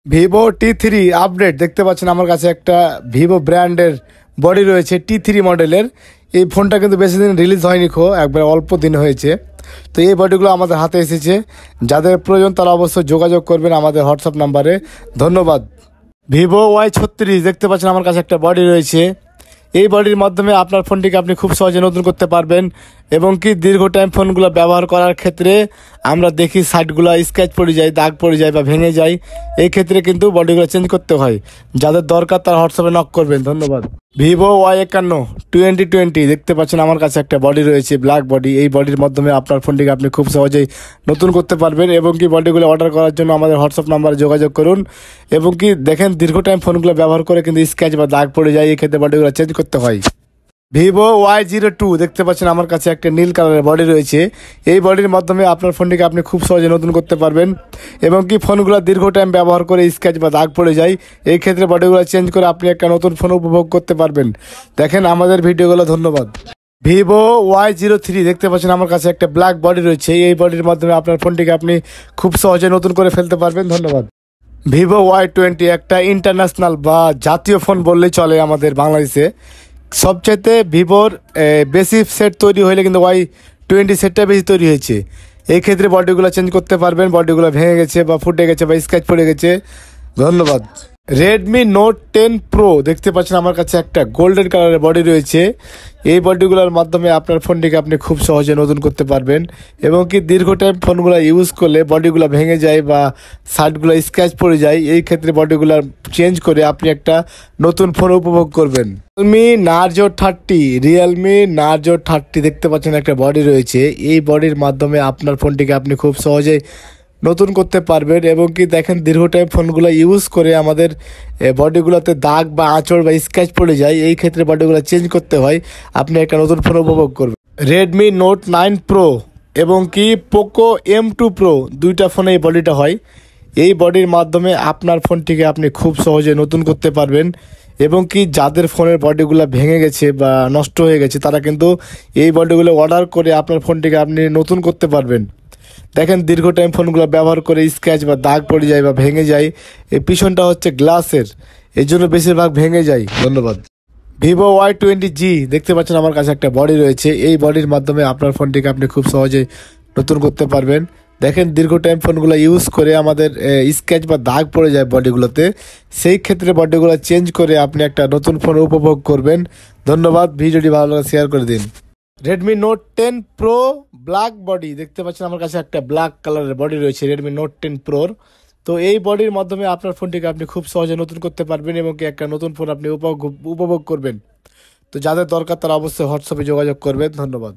Vivo T3 update দেখতে পাচ্ছেন আমার কাছে একটা ভিভো ব্র্যান্ডের বডি রয়েছে T3 মডেলের। এই ফোনটা কিন্তু বেশি দিন রিলিজ হয়নি, একবার অল্প দিন হয়েছে। তো এই বডিগুলো আমাদের হাতে এসেছে, যাদের প্রয়োজন তারা অবশ্যই যোগাযোগ করবেন আমাদের হোয়াটসঅ্যাপ নাম্বারে। ধন্যবাদ। ভিভো Y36 দেখতে পাচ্ছেন আমার কাছে একটা বডি রয়েছে। এই বডির মাধ্যমে আপনার ফোনটিকে আপনি খুব সহজে নতুন করতে পারবেন এবং কি দীর্ঘ টাইম ফোনগুলো ব্যবহার করার ক্ষেত্রে আমরা দেখি সাইডগুলো স্ক্র্যাচ পড়ে যায়, দাগ পড়ে যায় বা ভেঙে যায়। এই ক্ষেত্রে কিন্তু বডিগুলো চেঞ্জ করতে হয়। যাদের দরকার তারা হোয়াটসঅ্যাপে নক করবেন। ধন্যবাদ। ভিভো Y51 2020 দেখতে পাচ্ছেন আমার কাছে একটা বডি রয়েছে, ব্ল্যাক বডি। এই বডির মাধ্যমে আপনার ফোনটিকে আপনি খুব সহজেই নতুন করতে পারবেন এবং কি বডিগুলো অর্ডার করার জন্য আমাদের হোয়াটসঅ্যাপ নাম্বারে যোগাযোগ করুন। এবং কি দেখেন দীর্ঘ টাইম ফোনগুলো ব্যবহার করে কিন্তু স্ক্র্যাচ বা দাগ পড়ে যায়, এই ক্ষেত্রে বডিগুলো চেঞ্জ করতে হয়। ভিভো Y02 দেখতে পাচ্ছেন আমার কাছে একটা নীল কালারের বডি রয়েছে। এই বডির মাধ্যমে আপনার ফোনটিকে আপনি খুব সহজে নতুন করতে পারবেন এবং কি ফোনগুলো দীর্ঘ টাইম ব্যবহার করে স্ক্র্যাচ বা দাগ পড়ে যায়, এই ক্ষেত্রে বডিগুলো চেঞ্জ করে আপনি একটা নতুন ফোন উপভোগ করতে পারবেন। দেখেন আমাদের ভিডিওগুলো। ধন্যবাদ। ভিভো Y03 দেখতে পাচ্ছেন আমার কাছে একটা ব্ল্যাক বডি রয়েছে। এই বডির মাধ্যমে আপনার ফোনটিকে আপনি খুব সহজে নতুন করে ফেলতে পারবেন। ধন্যবাদ। ভিভো Y20 একটা ইন্টারন্যাশনাল বা জাতীয় ফোন বললেই চলে আমাদের বাংলাদেশে। সবচাইতে ভিভোর বেশি সেট তৈরি হলে কিন্তু Y20 সেটটা বেশি তৈরি হয়েছে। এই ক্ষেত্রে বডিগুলো চেঞ্জ করতে পারবেন, বডিগুলো ভেঙে গেছে বা ফুটে গেছে বা স্ক্র্যাচ পড়ে গেছে। ধন্যবাদ। রেডমি নোট 10 প্রো দেখতে পাচ্ছেন আমার কাছে একটা গোল্ডেন কালারের বডি রয়েছে। এই বডিগুলোর মাধ্যমে আপনার ফোনটিকে আপনি খুব সহজে নতুন করতে পারবেন এবং কি দীর্ঘ টাইম ফোনগুলো ইউজ করলে বডিগুলো ভেঙে যায় বা সাইডগুলো স্ক্র্যাচ পড়ে যায়, এই ক্ষেত্রে বডিগুলো চেঞ্জ করে আপনি একটা নতুন ফোন উপভোগ করবেন। রিয়েলমি নার্জো 30 দেখতে পাচ্ছেন একটা বডি রয়েছে। এই বডির মাধ্যমে আপনার ফোনটিকে আপনি খুব সহজেই নতুন করতে পারবেন এবং কি দেখেন দীর্ঘ টাইম ফোনগুলো ইউজ করে আমাদের বডিগুলোতে দাগ বা আঁচড় বা স্ক্র্যাচ পড়ে যায়, এই ক্ষেত্রে বডিগুলো চেঞ্জ করতে হয়, আপনি একটা নতুন ফোন উপভোগ করবেন। রেডমি নোট 9 প্রো এবং কি পোকো M2 প্রো দুইটা ফোনে এই বডিটা হয়। এই বডির মাধ্যমে আপনার ফোনটিকে আপনি খুব সহজে নতুন করতে পারবেন এবং কি যাদের ফোনের বডিগুলো ভেঙে গেছে বা নষ্ট হয়ে গেছে তারা কিন্তু এই বডিগুলো অর্ডার করে আপনার ফোনটিকে আপনি নতুন করতে পারবেন। দেখেন দীর্ঘ টাইম ফোনগুলো ব্যবহার করে স্ক্র্যাচ বা দাগ পড়ে যায় বা ভেঙে যায়। এই পিছনটা হচ্ছে গ্লাসের, এই জন্য বেশিরভাগ ভেঙে যায়। ধন্যবাদ। ভিভো Y20G দেখতে পাচ্ছেন আমার কাছে একটা বডি রয়েছে। এই বডির মাধ্যমে আপনার ফোনটিকে আপনি খুব সহজে নতুন করতে পারবেন। দেখেন দীর্ঘ টাইম ফোনগুলো ইউজ করে আমাদের স্ক্র্যাচ বা দাগ পড়ে যায় বডিগুলোতে, সেই ক্ষেত্রে বডিগুলো চেঞ্জ করে আপনি একটা নতুন ফোন উপভোগ করবেন। ধন্যবাদ। ভিডিওটি ভালো লাগলে শেয়ার করে দিন। Redmi note 10 pro black body দেখতে পাচ্ছেন আমার কাছে একটা ব্ল্যাক কালারের বডি রয়েছে রেডমি নোট 10 প্রোর। তো এই বডির মাধ্যমে আপনার ফোনটিকে আপনি খুব সহজে নতুন করতে পারবেন এবং কি একটা নতুন ফোন আপনি উপভোগ করবেন। তো যাদের দরকার তারা অবশ্যই হোয়াটসঅ্যাপে যোগাযোগ করবেন। ধন্যবাদ।